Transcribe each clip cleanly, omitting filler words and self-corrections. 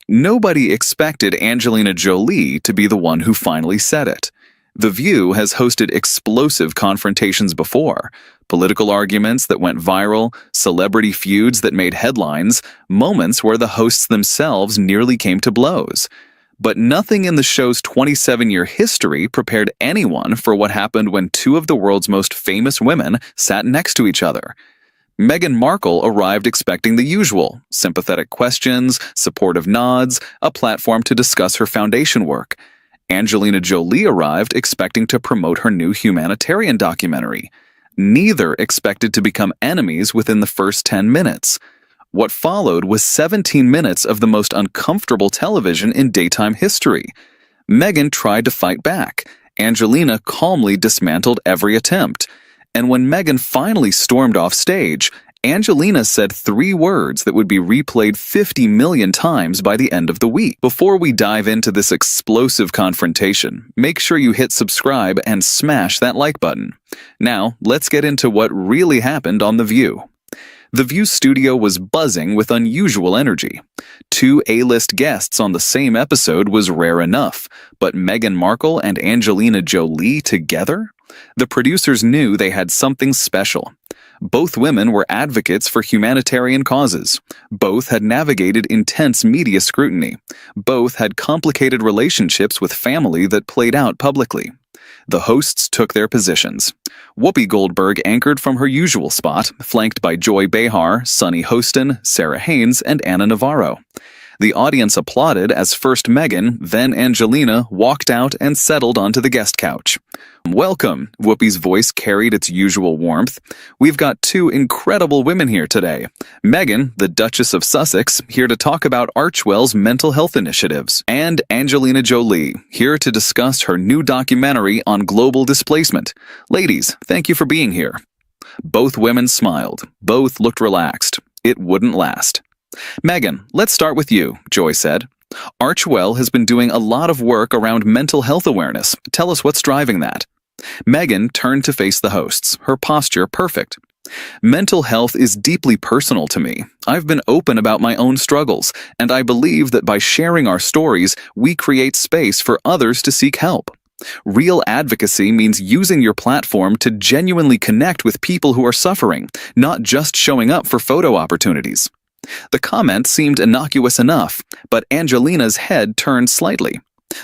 Nobody expected Angelina Jolie to be the one who finally said it. The View has hosted explosive confrontations before, political arguments that went viral, celebrity feuds that made headlines, moments where the hosts themselves nearly came to blows. But nothing in the show's 27-year history prepared anyone for what happened when two of the world's most famous women sat next to each other. Meghan Markle arrived expecting the usual: sympathetic questions, supportive nods, a platform to discuss her foundation work. Angelina Jolie arrived expecting to promote her new humanitarian documentary. Neither expected to become enemies within the first 10 minutes. What followed was 17 minutes of the most uncomfortable television in daytime history. Meghan tried to fight back. Angelina calmly dismantled every attempt. And when Meghan finally stormed off stage, Angelina said 3 words that would be replayed 50 million times by the end of the week. Before we dive into this explosive confrontation, make sure you hit subscribe and smash that like button. Now, let's get into what really happened on The View. The View studio was buzzing with unusual energy. 2 A-list guests on the same episode was rare enough, but Meghan Markle and Angelina Jolie together? The producers knew they had something special. Both women were advocates for humanitarian causes. Both had navigated intense media scrutiny. Both had complicated relationships with family that played out publicly. The hosts took their positions. Whoopi Goldberg anchored from her usual spot, flanked by Joy Behar, Sunny Hostin, Sarah Haynes, and Anna Navarro. The audience applauded as first Meghan, then Angelina, walked out and settled onto the guest couch. "Welcome," Whoopi's voice carried its usual warmth. "We've got 2 incredible women here today. Meghan, the Duchess of Sussex, here to talk about Archewell's mental health initiatives, and Angelina Jolie, here to discuss her new documentary on global displacement. Ladies, thank you for being here." Both women smiled. Both looked relaxed. It wouldn't last. "Meghan, let's start with you," Joy said. "Archewell has been doing a lot of work around mental health awareness. Tell us what's driving that." Meghan turned to face the hosts, her posture perfect. "Mental health is deeply personal to me. I've been open about my own struggles, and I believe that by sharing our stories, we create space for others to seek help. Real advocacy means using your platform to genuinely connect with people who are suffering, not just showing up for photo opportunities." The comment seemed innocuous enough, but Angelina's head turned slightly.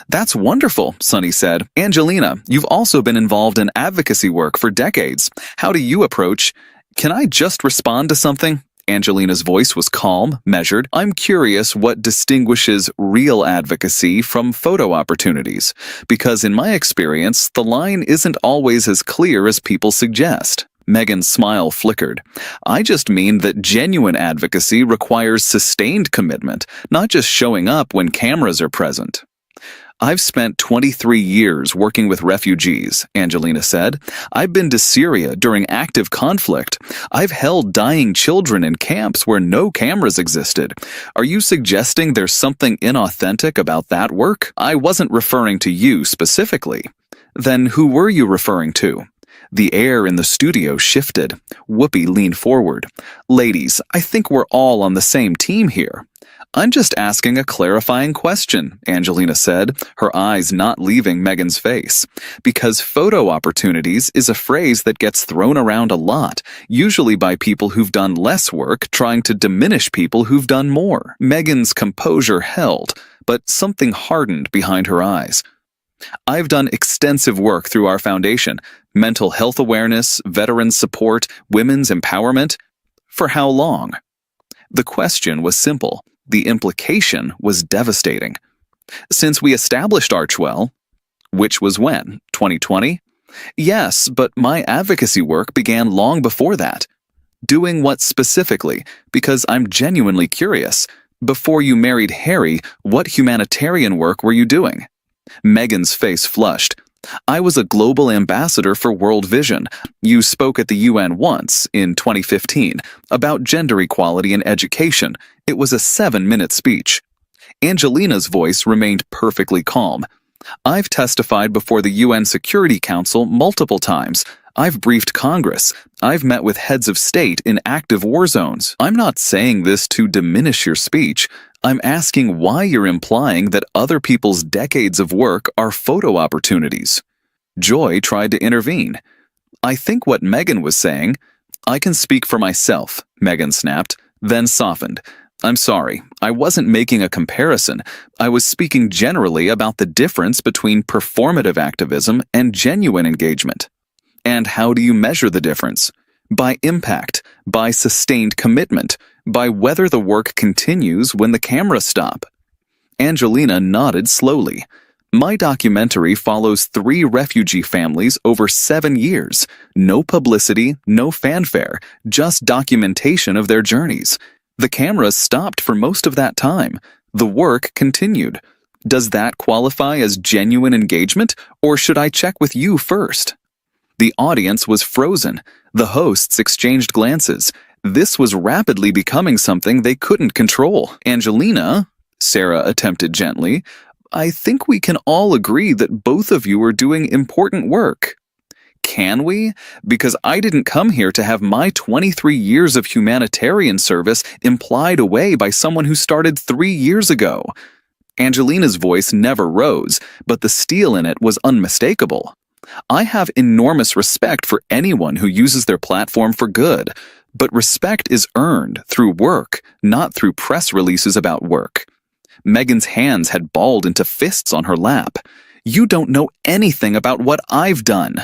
"That's wonderful," Sunny said. "Angelina, you've also been involved in advocacy work for decades. How do you approach—" "Can I just respond to something?" Angelina's voice was calm, measured. "I'm curious what distinguishes real advocacy from photo opportunities, because in my experience, the line isn't always as clear as people suggest." Meghan's smile flickered. "I just mean that genuine advocacy requires sustained commitment, not just showing up when cameras are present." "I've spent 23 years working with refugees," Angelina said. "I've been to Syria during active conflict. I've held dying children in camps where no cameras existed. Are you suggesting there's something inauthentic about that work? I wasn't referring to you specifically." "Then who were you referring to?" The air in the studio shifted. Whoopi leaned forward. "Ladies, I think we're all on the same team here." "I'm just asking a clarifying question," Angelina said, her eyes not leaving Meghan's face. "Because photo opportunities is a phrase that gets thrown around a lot, usually by people who've done less work trying to diminish people who've done more." Meghan's composure held, but something hardened behind her eyes. "I've done extensive work through our foundation. Mental health awareness, veterans support, women's empowerment. For how long?" The question was simple. The implication was devastating. "Since we established Archewell." "Which was when? 2020? "Yes, but my advocacy work began long before that." "Doing what specifically? Because I'm genuinely curious. Before you married Harry, what humanitarian work were you doing?" Meghan's face flushed. "I was a global ambassador for World Vision. You spoke at the UN once, in 2015, about gender equality in education. It was a 7-minute speech." Angelina's voice remained perfectly calm. "I've testified before the UN Security Council multiple times. I've briefed Congress. I've met with heads of state in active war zones. I'm not saying this to diminish your speech. I'm asking why you're implying that other people's decades of work are photo opportunities. Joy tried to intervene. I think what Meghan was saying— I can speak for myself, Meghan snapped, then softened. I'm sorry, I wasn't making a comparison. I was speaking generally about the difference between performative activism and genuine engagement. And how do you measure the difference? By impact, by sustained commitment, by whether the work continues when the cameras stop. Angelina nodded slowly. My documentary follows 3 refugee families over 7 years. No publicity, no fanfare, just documentation of their journeys. The cameras stopped for most of that time. The work continued. Does that qualify as genuine engagement, or should I check with you first? The audience was frozen. The hosts exchanged glances. This was rapidly becoming something they couldn't control. Angelina, Sarah attempted gently, I think we can all agree that both of you are doing important work. Can we? Because I didn't come here to have my 23 years of humanitarian service implied away by someone who started 3 years ago. Angelina's voice never rose, but the steel in it was unmistakable. I have enormous respect for anyone who uses their platform for good, but respect is earned through work, not through press releases about work. Meghan's hands had balled into fists on her lap. You don't know anything about what I've done.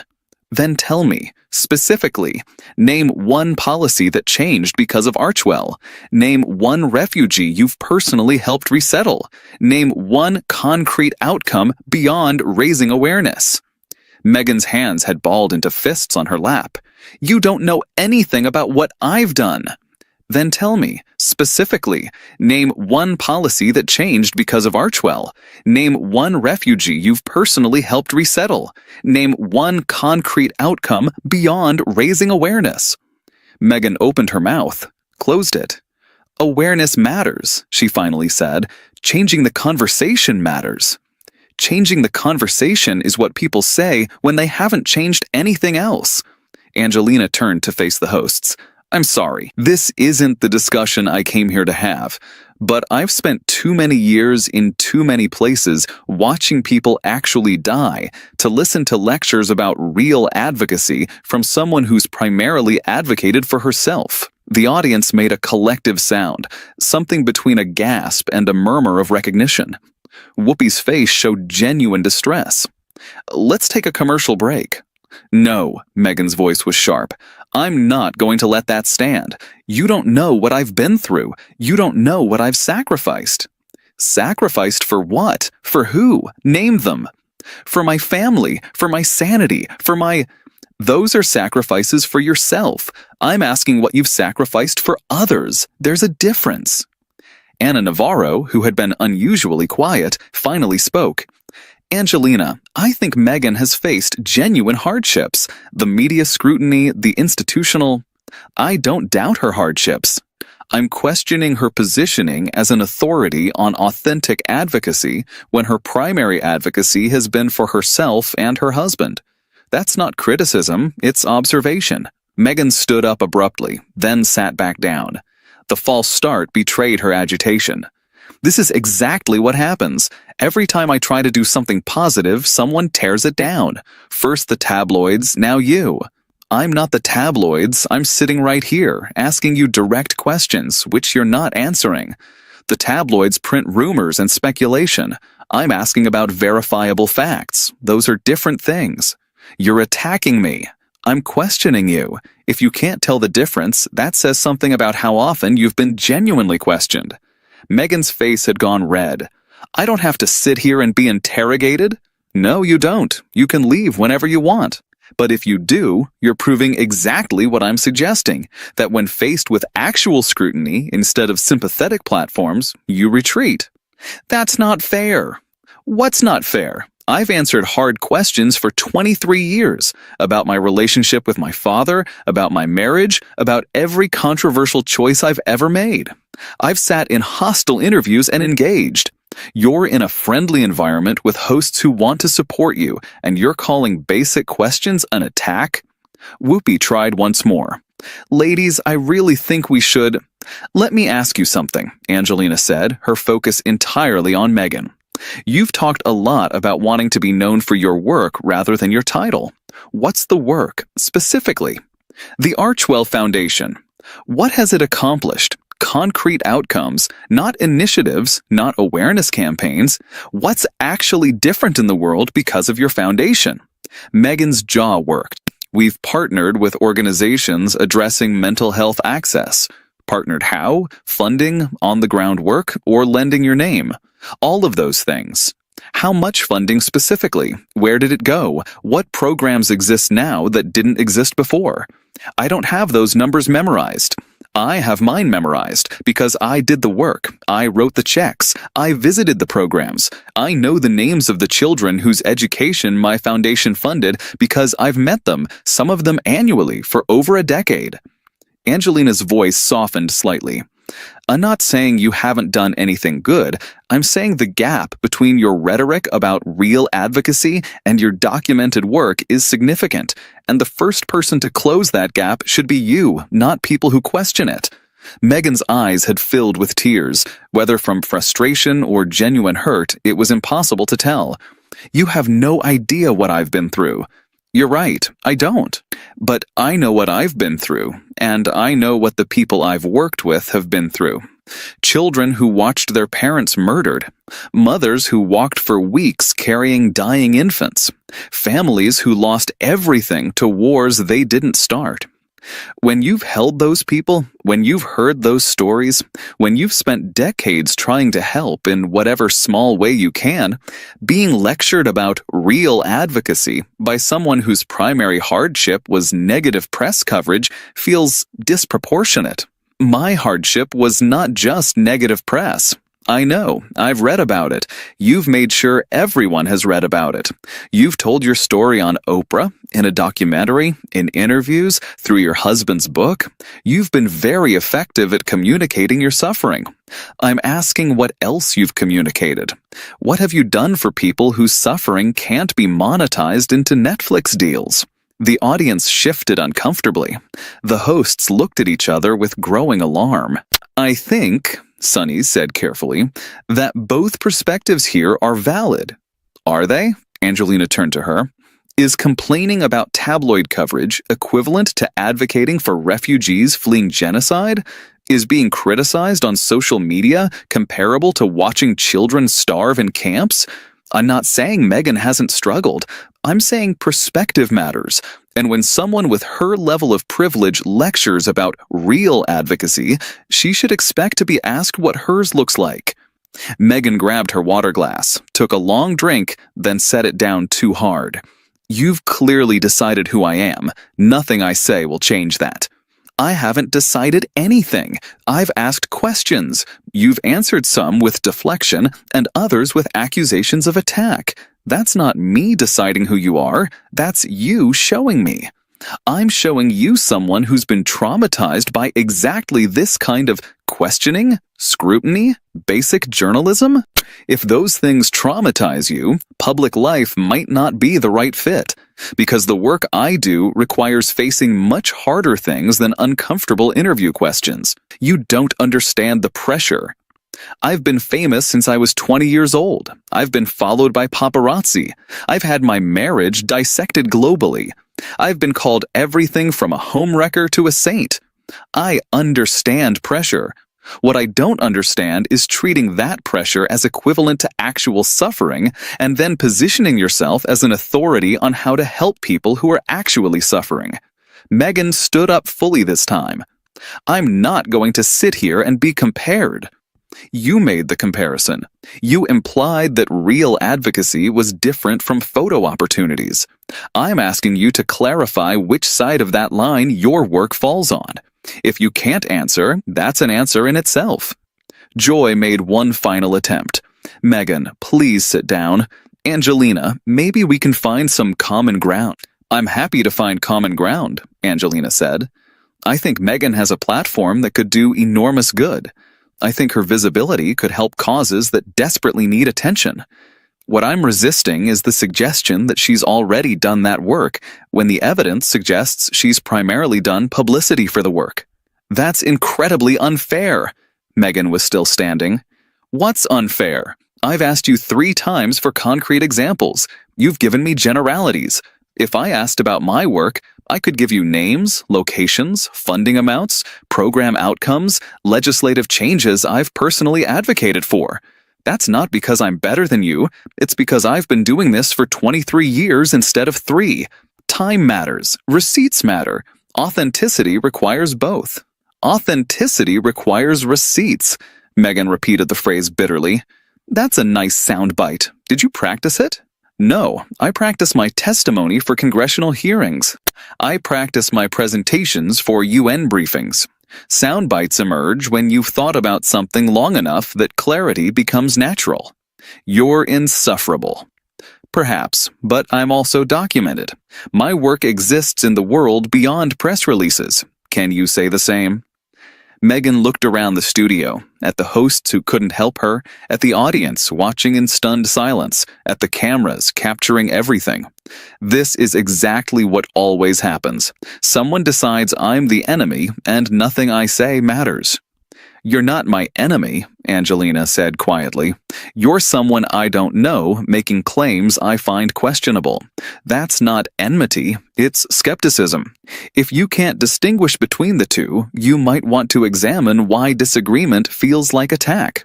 Then tell me, specifically, name one policy that changed because of Archwell. Name one refugee you've personally helped resettle. Name one concrete outcome beyond raising awareness. Meghan's hands had balled into fists on her lap. You don't know anything about what I've done. Then tell me, specifically, name one policy that changed because of Archwell. Name one refugee you've personally helped resettle. Name one concrete outcome beyond raising awareness. Meghan opened her mouth, closed it. Awareness matters, she finally said. Changing the conversation matters. Changing the conversation is what people say when they haven't changed anything else. Angelina turned to face the hosts. I'm sorry, this isn't the discussion I came here to have, but I've spent too many years in too many places watching people actually die to listen to lectures about real advocacy from someone who's primarily advocated for herself. The audience made a collective sound, something between a gasp and a murmur of recognition. Whoopi's face showed genuine distress. Let's take a commercial break. No, Meghan's voice was sharp. I'm not going to let that stand. You don't know what I've been through. You don't know what I've sacrificed. Sacrificed for what? For who? Name them. For my family, for my sanity, for my— Those are sacrifices for yourself. I'm asking what you've sacrificed for others. There's a difference. Anna Navarro, who had been unusually quiet, finally spoke. Angelina, I think Meghan has faced genuine hardships. The media scrutiny, the institutional— I don't doubt her hardships. I'm questioning her positioning as an authority on authentic advocacy when her primary advocacy has been for herself and her husband. That's not criticism, it's observation. Meghan stood up abruptly, then sat back down. The false start betrayed her agitation. This is exactly what happens. Every time I try to do something positive, someone tears it down. First the tabloids, now you. I'm not the tabloids. I'm sitting right here, asking you direct questions, which you're not answering. The tabloids print rumors and speculation. I'm asking about verifiable facts. Those are different things. You're attacking me. I'm questioning you. If you can't tell the difference, that says something about how often you've been genuinely questioned. Meghan's face had gone red. I don't have to sit here and be interrogated. No, you don't. You can leave whenever you want. But if you do, you're proving exactly what I'm suggesting, that when faced with actual scrutiny instead of sympathetic platforms, you retreat. That's not fair. What's not fair? I've answered hard questions for 23 years about my relationship with my father, about my marriage, about every controversial choice I've ever made. I've sat in hostile interviews and engaged. You're in a friendly environment with hosts who want to support you, and you're calling basic questions an attack? Whoopi tried once more. Ladies, I really think we should. Let me ask you something, Angelina said, her focus entirely on Meghan. You've talked a lot about wanting to be known for your work rather than your title. What's the work, specifically? The Archwell Foundation. What has it accomplished? Concrete outcomes, not initiatives, not awareness campaigns. What's actually different in the world because of your foundation? Meghan's jaw worked. We've partnered with organizations addressing mental health access. Partnered how? Funding, on-the-ground work, or lending your name? All of those things. How much funding specifically? Where did it go? What programs exist now that didn't exist before? I don't have those numbers memorized. I have mine memorized because I did the work. I wrote the checks. I visited the programs. I know the names of the children whose education my foundation funded because I've met them, some of them annually, for over a decade. Angelina's voice softened slightly. I'm not saying you haven't done anything good. I'm saying the gap between your rhetoric about real advocacy and your documented work is significant, and the first person to close that gap should be you, not people who question it. Meghan's eyes had filled with tears. Whether from frustration or genuine hurt, it was impossible to tell. You have no idea what I've been through. You're right, I don't. But I know what I've been through, and I know what the people I've worked with have been through. Children who watched their parents murdered. Mothers who walked for weeks carrying dying infants. Families who lost everything to wars they didn't start. When you've held those people, when you've heard those stories, when you've spent decades trying to help in whatever small way you can, being lectured about real advocacy by someone whose primary hardship was negative press coverage feels disproportionate. My hardship was not just negative press. I know. I've read about it. You've made sure everyone has read about it. You've told your story on Oprah, in a documentary, in interviews, through your husband's book. You've been very effective at communicating your suffering. I'm asking what else you've communicated. What have you done for people whose suffering can't be monetized into Netflix deals? The audience shifted uncomfortably. The hosts looked at each other with growing alarm. I think, Sunny said carefully, that both perspectives here are valid. Are they? Angelina turned to her. Is complaining about tabloid coverage equivalent to advocating for refugees fleeing genocide? Is being criticized on social media comparable to watching children starve in camps? I'm not saying Meghan hasn't struggled. I'm saying perspective matters. And when someone with her level of privilege lectures about real advocacy, she should expect to be asked what hers looks like. Meghan grabbed her water glass, took a long drink, then set it down too hard. You've clearly decided who I am. Nothing I say will change that. I haven't decided anything. I've asked questions. You've answered some with deflection and others with accusations of attack. That's not me deciding who you are. That's you showing me. I'm showing you someone who's been traumatized by exactly this kind of questioning, scrutiny, basic journalism. If those things traumatize you, public life might not be the right fit, because the work I do requires facing much harder things than uncomfortable interview questions. You don't understand the pressure. I've been famous since I was 20 years old. I've been followed by paparazzi. I've had my marriage dissected globally. I've been called everything from a homewrecker to a saint. I understand pressure. What I don't understand is treating that pressure as equivalent to actual suffering and then positioning yourself as an authority on how to help people who are actually suffering. Meghan stood up fully this time. I'm not going to sit here and be compared. You made the comparison. You implied that real advocacy was different from photo opportunities. I'm asking you to clarify which side of that line your work falls on. If you can't answer, that's an answer in itself. Joy made one final attempt. Meghan, please sit down. Angelina, maybe we can find some common ground. I'm happy to find common ground, Angelina said. I think Meghan has a platform that could do enormous good. I think her visibility could help causes that desperately need attention. What I'm resisting is the suggestion that she's already done that work, when the evidence suggests she's primarily done publicity for the work. That's incredibly unfair. Meghan was still standing. What's unfair? I've asked you 3 times for concrete examples. You've given me generalities. If I asked about my work, I could give you names, locations, funding amounts, program outcomes, legislative changes I've personally advocated for. That's not because I'm better than you. It's because I've been doing this for 23 years instead of 3. Time matters. Receipts matter. Authenticity requires both. Authenticity requires receipts. Meghan repeated the phrase bitterly. That's a nice soundbite. Did you practice it? No, I practice my testimony for congressional hearings. I practice my presentations for UN briefings. Soundbites emerge when you've thought about something long enough that clarity becomes natural. You're insufferable. Perhaps, but I'm also documented. My work exists in the world beyond press releases. Can you say the same? Meghan looked around the studio, at the hosts who couldn't help her, at the audience watching in stunned silence, at the cameras capturing everything. This is exactly what always happens. Someone decides I'm the enemy, and nothing I say matters. You're not my enemy, Angelina said quietly. You're someone I don't know making claims I find questionable. That's not enmity, it's skepticism. If you can't distinguish between the two, you might want to examine why disagreement feels like attack.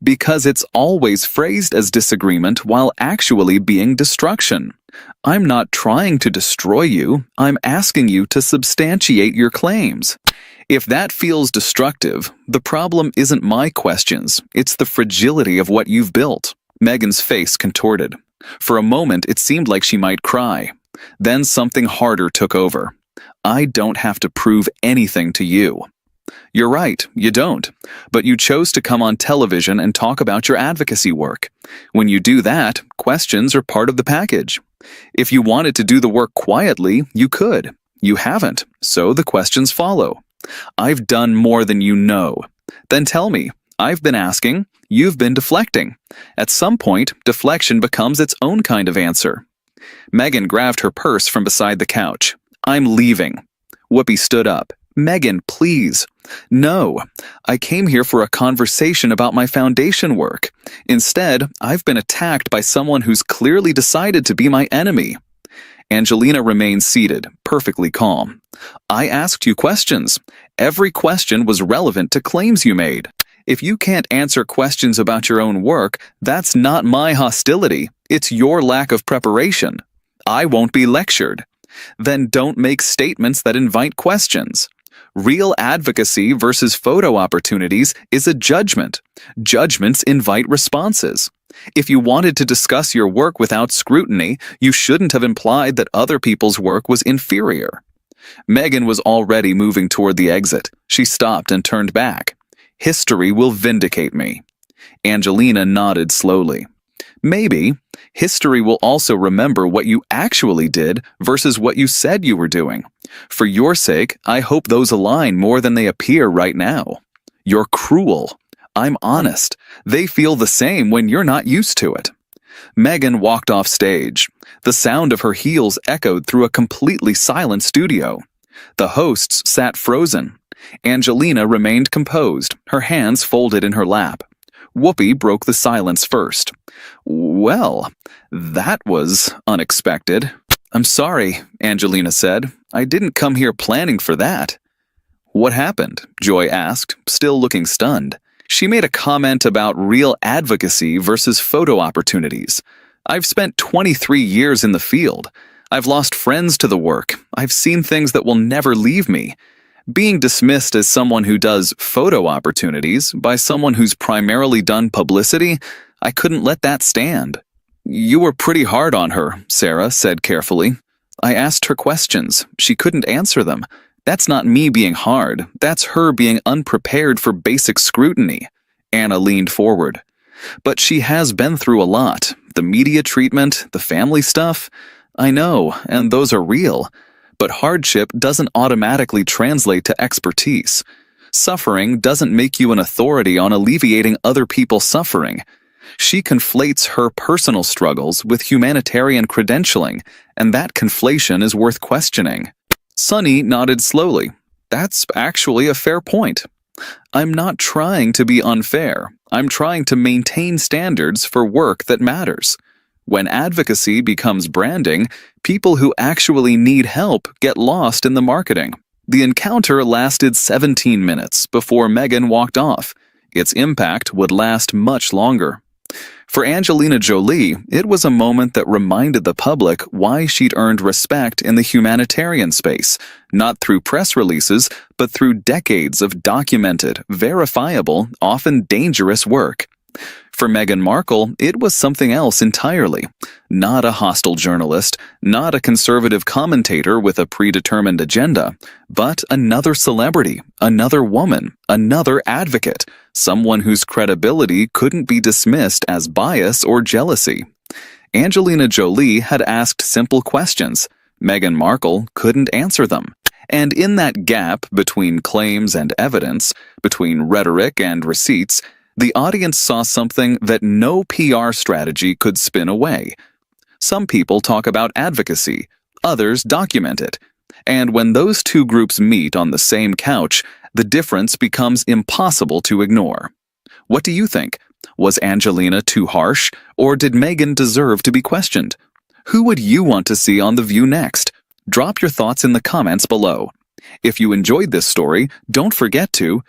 Because it's always phrased as disagreement while actually being destruction. I'm not trying to destroy you, I'm asking you to substantiate your claims. If that feels destructive, the problem isn't my questions, it's the fragility of what you've built. Meghan's face contorted. For a moment, it seemed like she might cry. Then something harder took over. I don't have to prove anything to you. You're right, you don't. But you chose to come on television and talk about your advocacy work. When you do that, questions are part of the package. If you wanted to do the work quietly, you could. You haven't, so the questions follow. I've done more than you know. Then tell me, I've been asking, you've been deflecting. At some point, deflection becomes its own kind of answer. Meghan grabbed her purse from beside the couch. I'm leaving. Whoopi stood up. Meghan, please. No, I came here for a conversation about my foundation work. Instead, I've been attacked by someone who's clearly decided to be my enemy. Angelina remained seated, perfectly calm. I asked you questions. Every question was relevant to claims you made. If you can't answer questions about your own work, that's not my hostility. It's your lack of preparation. I won't be lectured. Then don't make statements that invite questions. Real advocacy versus photo opportunities is a judgment. Judgments invite responses. If you wanted to discuss your work without scrutiny, you shouldn't have implied that other people's work was inferior. Meghan was already moving toward the exit. She stopped and turned back. History will vindicate me. Angelina nodded slowly. Maybe. History will also remember what you actually did versus what you said you were doing. For your sake, I hope those align more than they appear right now. You're cruel. I'm honest. They feel the same when you're not used to it. Meghan walked off stage. The sound of her heels echoed through a completely silent studio. The hosts sat frozen. Angelina remained composed, her hands folded in her lap. Whoopi broke the silence first. Well, that was unexpected. I'm sorry, Angelina said. I didn't come here planning for that. What happened? Joy asked, still looking stunned. She made a comment about real advocacy versus photo opportunities. I've spent 23 years in the field. I've lost friends to the work. I've seen things that will never leave me. Being dismissed as someone who does photo opportunities by someone who's primarily done publicity, I couldn't let that stand. You were pretty hard on her, Sarah said carefully. I asked her questions. She couldn't answer them. That's not me being hard. That's her being unprepared for basic scrutiny. Anna leaned forward. But she has been through a lot. The media treatment, the family stuff. I know, and those are real. But hardship doesn't automatically translate to expertise. Suffering doesn't make you an authority on alleviating other people's suffering. She conflates her personal struggles with humanitarian credentialing, and that conflation is worth questioning. Sunny nodded slowly. That's actually a fair point. I'm not trying to be unfair. I'm trying to maintain standards for work that matters. When advocacy becomes branding, people who actually need help get lost in the marketing. The encounter lasted 17 minutes before Meghan walked off. Its impact would last much longer. For Angelina Jolie, it was a moment that reminded the public why she'd earned respect in the humanitarian space, not through press releases, but through decades of documented, verifiable, often dangerous work. For Meghan Markle, it was something else entirely. Not a hostile journalist, not a conservative commentator with a predetermined agenda, but another celebrity, another woman, another advocate, someone whose credibility couldn't be dismissed as bias or jealousy. Angelina Jolie had asked simple questions. Meghan Markle couldn't answer them. And in that gap between claims and evidence, between rhetoric and receipts, the audience saw something that no PR strategy could spin away. Some people talk about advocacy, others document it. And when those two groups meet on the same couch, the difference becomes impossible to ignore. What do you think? Was Angelina too harsh, or did Meghan deserve to be questioned? Who would you want to see on The View next? Drop your thoughts in the comments below. If you enjoyed this story, don't forget to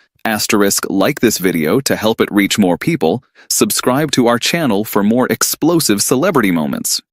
like this video to help it reach more people, subscribe to our channel for more explosive celebrity moments.